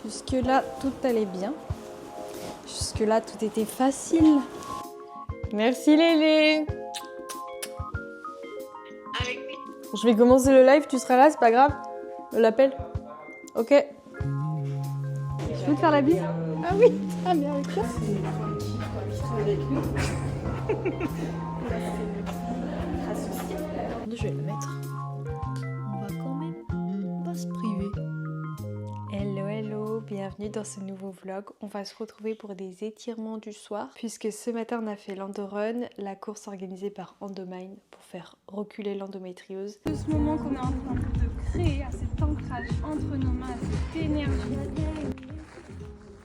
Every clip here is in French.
Jusque-là, tout allait bien. Jusque-là, tout était facile. Merci Lélé. Je vais commencer le live, tu seras là, c'est pas grave. Je l'appelle. Ok. Je peux te faire la bise? Ah oui, ah bien avec toi. Je vais le mettre. On va quand même, on va se priver. Hello hello, bienvenue dans ce nouveau vlog. On va se retrouver pour des étirements du soir puisque ce matin on a fait l'endorun, la course organisée par Endomine pour faire reculer l'endométriose. De ce moment qu'on est en train de créer, à cet ancrage entre nos mains, à cette énergie.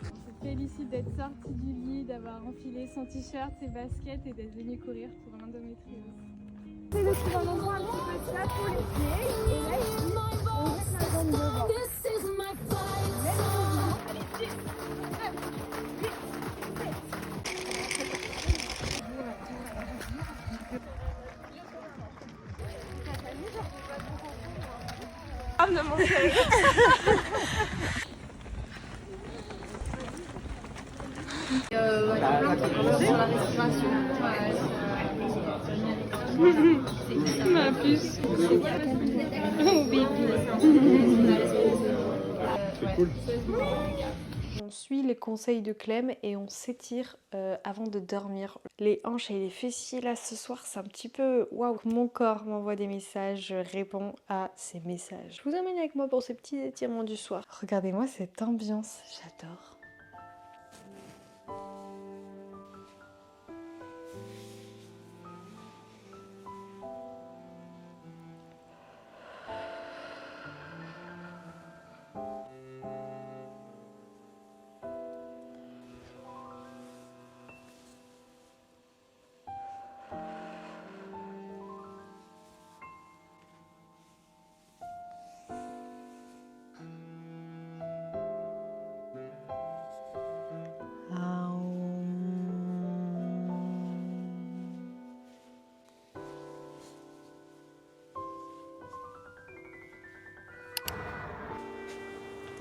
On se félicite d'être sorti du lit, d'avoir enfilé son t-shirt, ses baskets et d'être venu courir pour l'endométriose. C'est de trouver un endroit un petit peu plat pour les pieds et là ici, on jette la jambe devant. Allez, 10, 9, 8, 7. Ah, ne m'en fais. Ma puce. C'est cool. On suit les conseils de Clem et on s'étire avant de dormir. Les hanches et les fessiers là ce soir c'est un petit peu waouh. Mon corps m'envoie des messages, je réponds à ces messages. Je vous emmène avec moi pour ces petits étirements du soir. Regardez-moi cette ambiance, j'adore.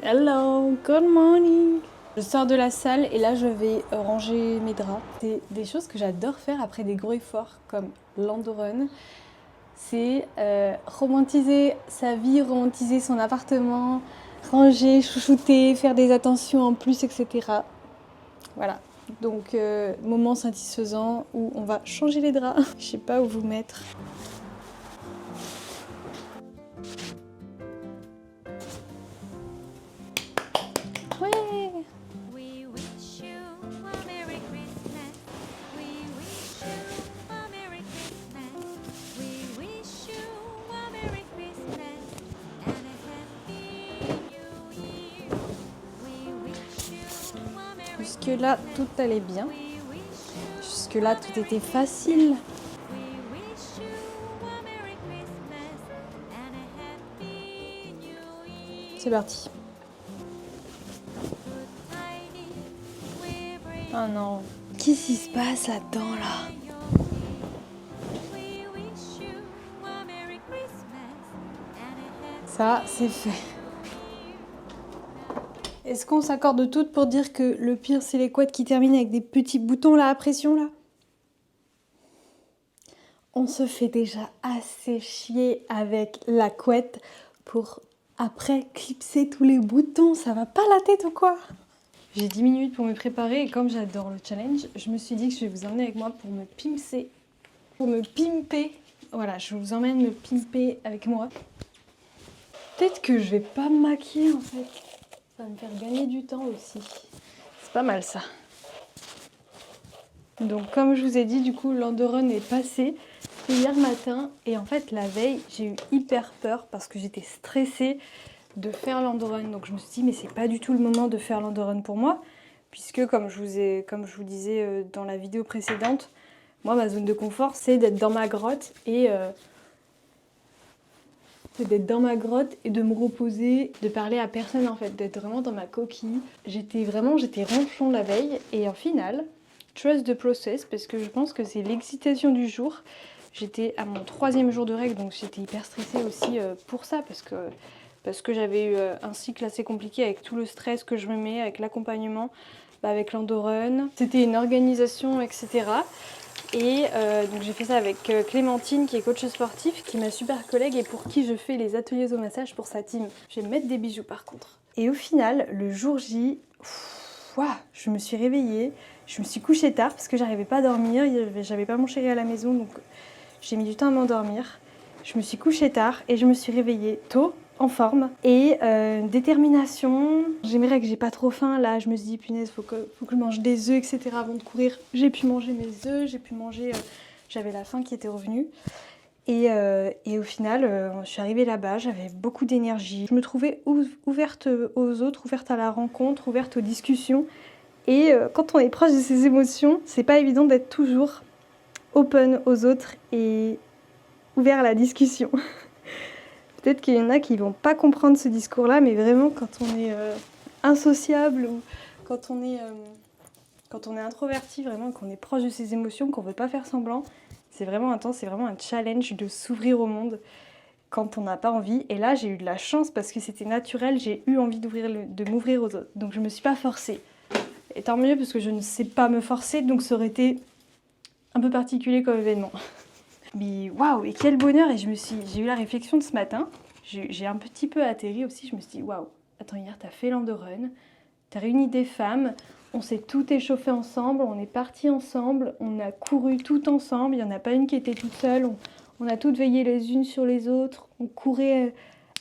Hello, good morning. Je sors de la salle et là je vais ranger mes draps. C'est des choses que j'adore faire après des gros efforts comme l'endorun. C'est romantiser sa vie, romantiser son appartement, ranger, chouchouter, faire des attentions en plus, etc. Voilà. Donc moment satisfaisant où on va changer les draps. Je sais pas où vous mettre. Jusque-là, tout allait bien. Jusque-là, tout était facile. C'est parti. Oh non. Qu'est-ce qui se passe là-dedans, là? Ça, c'est fait. Est-ce qu'on s'accorde toutes pour dire que le pire, c'est les couettes qui terminent avec des petits boutons là à pression, là? On se fait déjà assez chier avec la couette pour après clipser tous les boutons. Ça va pas la tête ou quoi? J'ai 10 minutes pour me préparer et comme j'adore le challenge, je me suis dit que je vais vous emmener avec moi pour me pimper. Pour me pimper. Voilà, je vous emmène me pimper avec moi. Peut-être que je vais pas me maquiller en fait. Ça va me faire gagner du temps aussi. C'est pas mal ça. Donc comme je vous ai dit, du coup l'endorun est passé. C'était hier matin et en fait la veille j'ai eu hyper peur parce que j'étais stressée de faire l'endorun. Donc je me suis dit mais c'est pas du tout le moment de faire l'endorun pour moi. Puisque comme je vous disais dans la vidéo précédente, moi ma zone de confort c'est d'être dans ma grotte et de me reposer, de parler à personne en fait, d'être vraiment dans ma coquille. J'étais ronchon la veille et en final, trust the process parce que je pense que c'est l'excitation du jour. J'étais à mon 3e jour de règles, donc j'étais hyper stressée aussi pour ça, parce que j'avais eu un cycle assez compliqué avec tout le stress que je me mets, avec l'accompagnement, avec l'endorun. C'était une organisation, etc. Et donc j'ai fait ça avec Clémentine, qui est coach sportif, qui est ma super collègue et pour qui je fais les ateliers au massage pour sa team. Je vais mettre des bijoux par contre. Et au final, le jour J, je me suis réveillée, je me suis couchée tard parce que j'arrivais pas à dormir, j'avais pas mon chéri à la maison, donc j'ai mis du temps à m'endormir. Je me suis couchée tard et je me suis réveillée tôt, en forme et détermination. J'aimerais que j'ai pas trop faim. Là, je me suis dit, punaise, faut que je mange des œufs, etc. avant de courir. J'ai pu manger mes œufs, j'ai pu manger... j'avais la faim qui était revenue. Et au final, je suis arrivée là-bas, j'avais beaucoup d'énergie. Je me trouvais ouverte aux autres, ouverte à la rencontre, ouverte aux discussions. Et quand on est proche de ses émotions, c'est pas évident d'être toujours open aux autres et ouvert à la discussion. Peut-être qu'il y en a qui vont pas comprendre ce discours-là, mais vraiment quand on est insociable ou quand on est introverti, vraiment qu'on est proche de ses émotions, qu'on veut pas faire semblant, c'est vraiment intense, c'est vraiment un challenge de s'ouvrir au monde quand on n'a pas envie. Et là, j'ai eu de la chance parce que c'était naturel, j'ai eu envie de m'ouvrir aux autres. Donc je me suis pas forcée. Et tant mieux parce que je ne sais pas me forcer, donc ça aurait été un peu particulier comme événement. Mais waouh, et quel bonheur! Et j'ai eu la réflexion de ce matin, j'ai un petit peu atterri aussi, je me suis dit waouh, attends, hier t'as fait l'endorun, t'as réuni des femmes, on s'est tout échauffé ensemble, on est partis ensemble, on a couru tout ensemble, il n'y en a pas une qui était toute seule, on a toutes veillé les unes sur les autres, on courait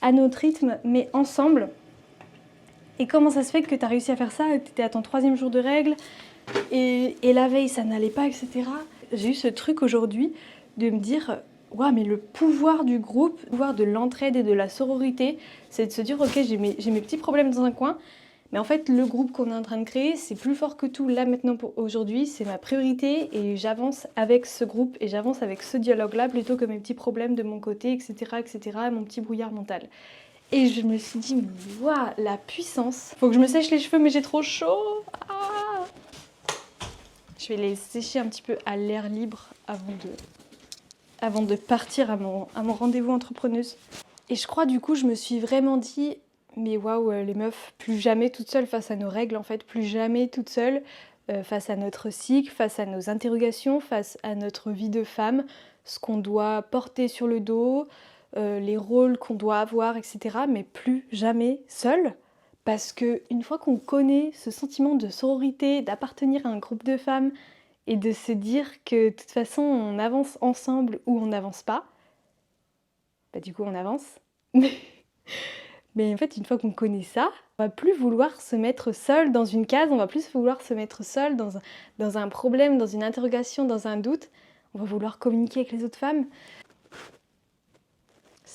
à notre rythme, mais ensemble. Et comment ça se fait que t'as réussi à faire ça, que t'étais à ton 3e jour de règles, et la veille ça n'allait pas, etc. J'ai eu ce truc aujourd'hui de me dire, waouh, mais le pouvoir du groupe, le pouvoir de l'entraide et de la sororité, c'est de se dire, ok, j'ai mes petits problèmes dans un coin, mais en fait, le groupe qu'on est en train de créer, c'est plus fort que tout. Là, maintenant, pour aujourd'hui, c'est ma priorité et j'avance avec ce groupe et j'avance avec ce dialogue-là plutôt que mes petits problèmes de mon côté, etc., etc., mon petit brouillard mental. Et je me suis dit, waouh, la puissance. Faut que je me sèche les cheveux, mais j'ai trop chaud. Ah, je vais les sécher un petit peu à l'air libre avant de partir à mon rendez-vous entrepreneuse. Et je crois du coup, je me suis vraiment dit, mais waouh, les meufs, plus jamais toutes seules face à nos règles en fait, plus jamais toutes seules face à notre cycle, face à nos interrogations, face à notre vie de femme, ce qu'on doit porter sur le dos, les rôles qu'on doit avoir, etc. Mais plus jamais seules. Parce qu'une fois qu'on connaît ce sentiment de sororité, d'appartenir à un groupe de femmes, et de se dire que de toute façon on avance ensemble ou on n'avance pas, bah du coup on avance. Mais en fait une fois qu'on connaît ça, on va plus vouloir se mettre seul dans une case, on va plus vouloir se mettre seul dans un problème, dans une interrogation, dans un doute. On va vouloir communiquer avec les autres femmes.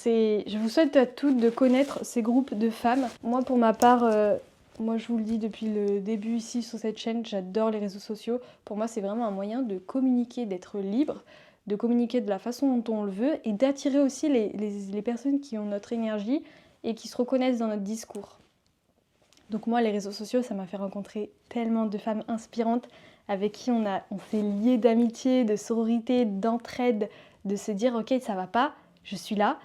Je vous souhaite à toutes de connaître ces groupes de femmes. Moi pour ma part, moi je vous le dis depuis le début ici sur cette chaîne, j'adore les réseaux sociaux. Pour moi c'est vraiment un moyen de communiquer, d'être libre, de communiquer de la façon dont on le veut et d'attirer aussi les personnes qui ont notre énergie et qui se reconnaissent dans notre discours. Donc moi les réseaux sociaux ça m'a fait rencontrer tellement de femmes inspirantes avec qui on s'est liés d'amitié, de sororité, d'entraide, de se dire ok ça va pas, je suis là.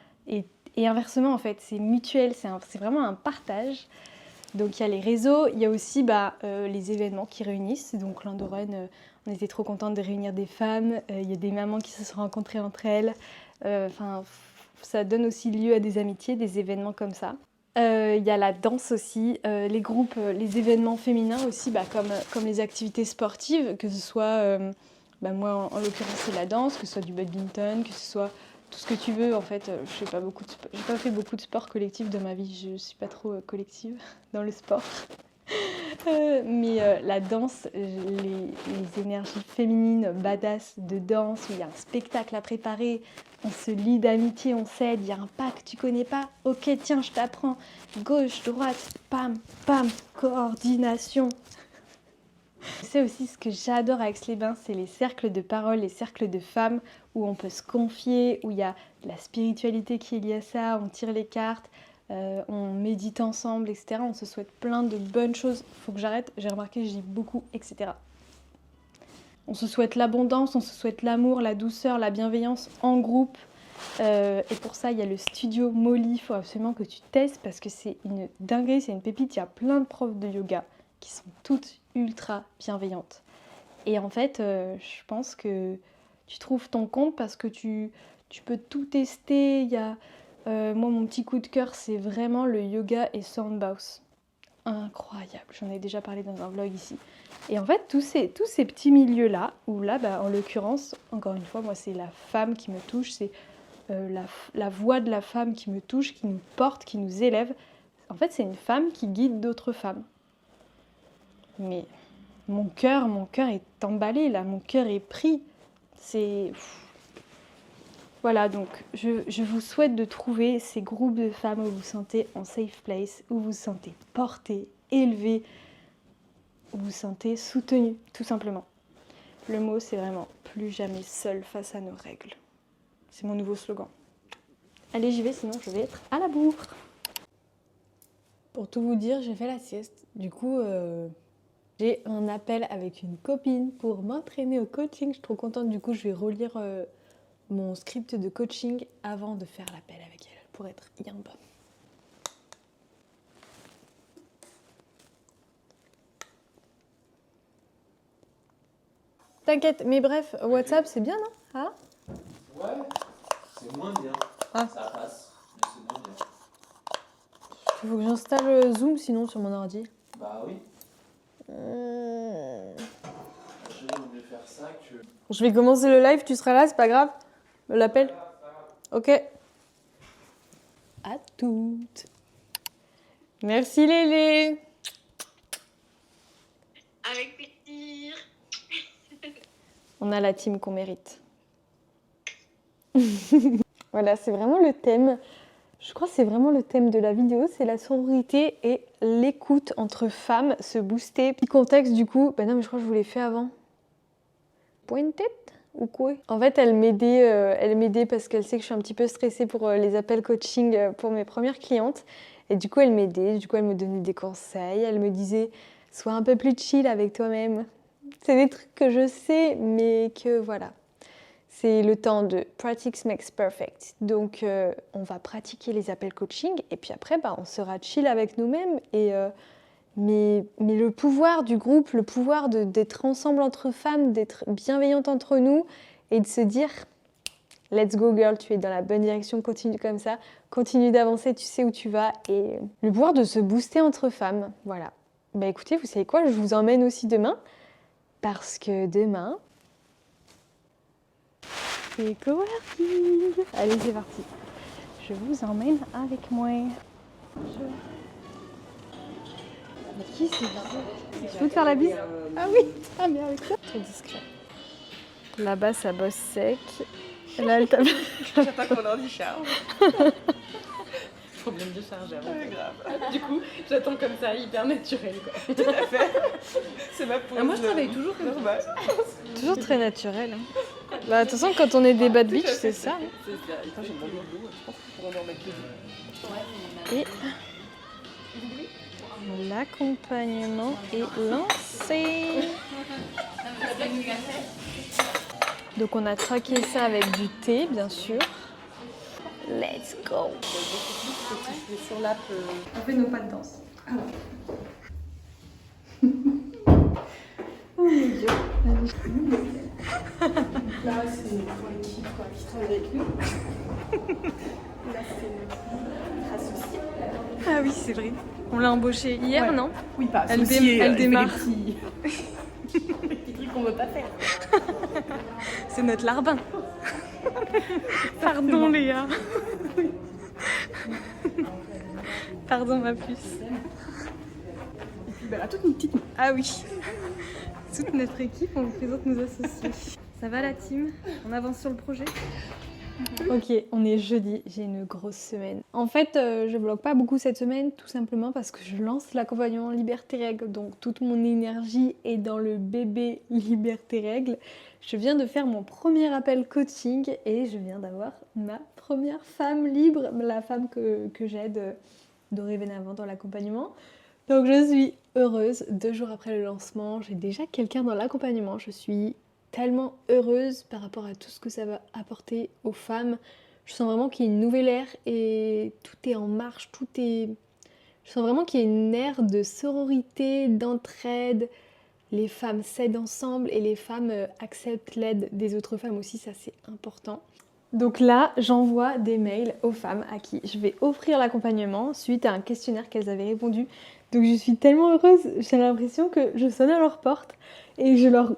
Et inversement en fait, c'est mutuel, c'est vraiment un partage. Donc il y a les réseaux, il y a aussi les événements qui réunissent. Donc l'endorun, on était trop contente de réunir des femmes, il y a des mamans qui se sont rencontrées entre elles. Ça donne aussi lieu à des amitiés, des événements comme ça. Il y a la danse aussi, les groupes, les événements féminins aussi, comme les activités sportives, que ce soit, moi en l'occurrence c'est la danse, que ce soit du badminton, que ce soit tout ce que tu veux en fait. J'ai pas fait beaucoup de sport collectif dans ma vie, je suis pas trop collective dans le sport. Mais la danse, les énergies féminines, badass de danse, où il y a un spectacle à préparer, on se lie d'amitié, on s'aide, il y a un pas que tu connais pas, ok tiens je t'apprends, gauche, droite, pam, pam, coordination. C'est aussi ce que j'adore à Aix-les-Bains, c'est les cercles de parole, les cercles de femmes où on peut se confier, où il y a de la spiritualité qui est liée à ça, on tire les cartes, on médite ensemble, etc. On se souhaite plein de bonnes choses. Faut que j'arrête, j'ai remarqué que je dis beaucoup, etc. On se souhaite l'abondance, on se souhaite l'amour, la douceur, la bienveillance en groupe. Et pour ça, il y a le studio Molly. Il faut absolument que tu testes parce que c'est une dinguerie, c'est une pépite. Il y a plein de profs de yoga qui sont toutes ultra bienveillantes. Et en fait, je pense que tu trouves ton compte parce que tu peux tout tester. Il y a, moi, mon petit coup de cœur, c'est vraiment le yoga et soundbath. Incroyable, j'en ai déjà parlé dans un vlog ici. Et en fait, tous ces petits milieux-là, où là, en l'occurrence, encore une fois, moi, c'est la femme qui me touche, c'est la voix de la femme qui me touche, qui nous porte, qui nous élève. En fait, c'est une femme qui guide d'autres femmes. Mais mon cœur est emballé, là, mon cœur est pris. C'est... Voilà, donc je vous souhaite de trouver ces groupes de femmes où vous vous sentez en safe place, où vous vous sentez porté, élevé, où vous vous sentez soutenu, tout simplement. Le mot, c'est vraiment plus jamais seul face à nos règles. C'est mon nouveau slogan. Allez, j'y vais, sinon je vais être à la bourre. Pour tout vous dire, j'ai fait la sieste. Du coup, j'ai un appel avec une copine pour m'entraîner au coaching. Je suis trop contente. Du coup, je vais relire mon script de coaching avant de faire l'appel avec elle pour être yamba. T'inquiète, mais bref, WhatsApp c'est bien, non? Ah ouais, c'est moins bien. Ah. Ça passe, mais c'est moins bien. Il faut que j'installe Zoom sinon sur mon ordi. Bah oui. Je vaut mieux faire ça que. Je vais commencer le live, tu seras là, c'est pas grave? L'appel? Ok. À toutes. Merci Lélé. Avec plaisir. On a la team qu'on mérite. Voilà, c'est vraiment le thème. Je crois que c'est vraiment le thème de la vidéo, c'est la sororité et l'écoute entre femmes, se booster. Petit contexte du coup, bah non mais je crois que je vous l'ai fait avant. Pointed ou quoi? En fait, elle m'aidait parce qu'elle sait que je suis un petit peu stressée pour les appels coaching pour mes premières clientes. Et du coup, elle m'aidait, du coup, elle me donnait des conseils. Elle me disait, sois un peu plus chill avec toi-même. C'est des trucs que je sais, mais que voilà. C'est le temps de practice makes perfect. Donc, on va pratiquer les appels coaching et puis après, on sera chill avec nous-mêmes. Mais le pouvoir du groupe, le pouvoir d'être ensemble entre femmes, d'être bienveillantes entre nous et de se dire let's go girl, tu es dans la bonne direction, continue comme ça, continue d'avancer, tu sais où tu vas. Et le pouvoir de se booster entre femmes, voilà. Bah écoutez, vous savez quoi, je vous emmène aussi demain parce que demain, c'est coworking. Allez, c'est parti. Je vous emmène avec moi. Mais qui c'est ça? Tu peux te faire la bise? Ah oui, ah bien avec ça. Très discret. Là-bas, ça bosse sec. Là, elle tape. J'attends que mon ordi charge. Problème de chargeur. Grave. Du coup, j'attends comme ça, hyper naturel quoi. Tout à fait. C'est ma pause. Moi je travaille toujours comme normal. Toujours très naturel. Hein. Bah, de toute façon, quand on est des bad bitch, c'est ça. Hein. C'est ça. Attends, j'ai mon logo. Je pense qu'on pourrait en mettre deux. Et l'accompagnement est lancé. Donc on a traqué ça avec du thé, bien sûr. Let's go. Sur l'app. On fait nos pas de danse. Oh mon dieu. Là, c'est pour l'équipe qui travaille avec nous. Là, c'est notre associé. Ah oui, c'est vrai. On l'a embauchée hier, Ouais. non? Oui, pas Elle associé. elle démarre. Des petits trucs qu'on veut pas faire. C'est notre larbin. Pardon Léa. Pardon ma puce. Et puis, bah, toute une petite. Ah oui. Toute notre équipe, on vous présente nos associés. Ça va la team? On avance sur le projet? Ok, on est jeudi, j'ai une grosse semaine. En fait, je vlog pas beaucoup cette semaine, tout simplement parce que je lance l'accompagnement Liberté Règles. Donc toute mon énergie est dans le bébé Liberté Règles. Je viens de faire mon premier appel coaching et je viens d'avoir ma première femme libre, la femme que j'aide dorénavant dans l'accompagnement. Donc je suis heureuse, 2 jours après le lancement, j'ai déjà quelqu'un dans l'accompagnement, je suis tellement heureuse par rapport à tout ce que ça va apporter aux femmes. Je sens vraiment qu'il y a une nouvelle ère et tout est en marche, Je sens vraiment qu'il y a une ère de sororité, d'entraide. Les femmes s'aident ensemble et les femmes acceptent l'aide des autres femmes aussi, ça c'est important. Donc là, j'envoie des mails aux femmes à qui je vais offrir l'accompagnement suite à un questionnaire qu'elles avaient répondu. Donc je suis tellement heureuse, j'ai l'impression que je sonne à leur porte et je leur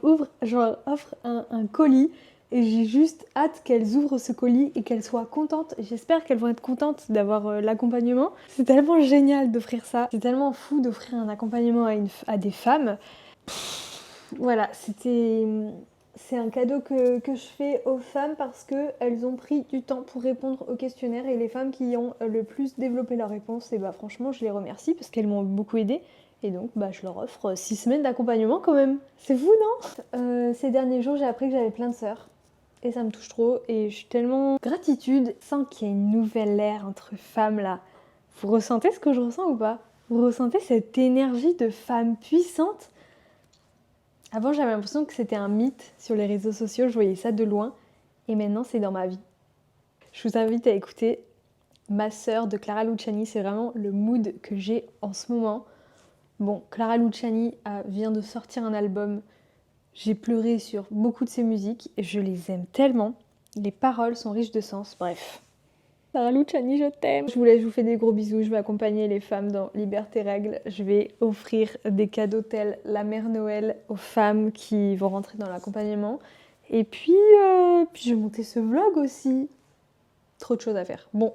offre un colis et j'ai juste hâte qu'elles ouvrent ce colis et qu'elles soient contentes. J'espère qu'elles vont être contentes d'avoir l'accompagnement. C'est tellement génial d'offrir ça, c'est tellement fou d'offrir un accompagnement à des femmes. Voilà, c'est un cadeau que je fais aux femmes parce qu'elles ont pris du temps pour répondre au questionnaire et les femmes qui ont le plus développé leurs réponses, et bah franchement je les remercie parce qu'elles m'ont beaucoup aidée et donc je leur offre 6 semaines d'accompagnement quand même. C'est fou non? Ces derniers jours j'ai appris que j'avais plein de sœurs et ça me touche trop et je suis tellement gratitude. Je sens qu'il y a une nouvelle ère entre femmes là. Vous ressentez ce que je ressens ou pas? Vous ressentez cette énergie de femme puissante? Avant, j'avais l'impression que c'était un mythe sur les réseaux sociaux, je voyais ça de loin, et maintenant c'est dans ma vie. Je vous invite à écouter Ma sœur de Clara Luciani, c'est vraiment le mood que j'ai en ce moment. Bon, Clara Luciani vient de sortir un album, j'ai pleuré sur beaucoup de ses musiques, et je les aime tellement, les paroles sont riches de sens, bref. Clara Luciani, je t'aime. Je vous fais des gros bisous. Je vais accompagner les femmes dans Liberté Règle. Je vais offrir des cadeaux tels la mère Noël aux femmes qui vont rentrer dans l'accompagnement. Et puis je vais monter ce vlog aussi. Trop de choses à faire. Bon,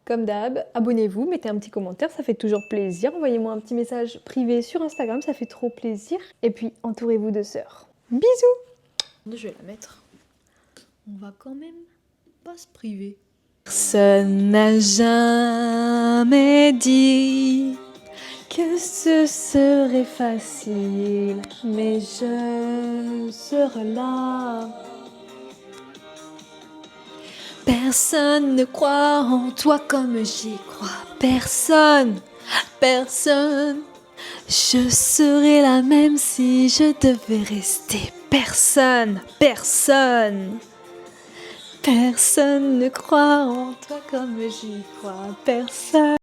comme d'hab, abonnez-vous, mettez un petit commentaire, ça fait toujours plaisir. Envoyez-moi un petit message privé sur Instagram, ça fait trop plaisir. Et puis, entourez-vous de sœurs. Bisous! Je vais la mettre. On va quand même pas se priver. Personne n'a jamais dit que ce serait facile, mais je serai là. Personne ne croit en toi comme j'y crois. Personne. Je serai la même si je devais rester. Personne. Personne ne croit en toi comme j'y crois, personne.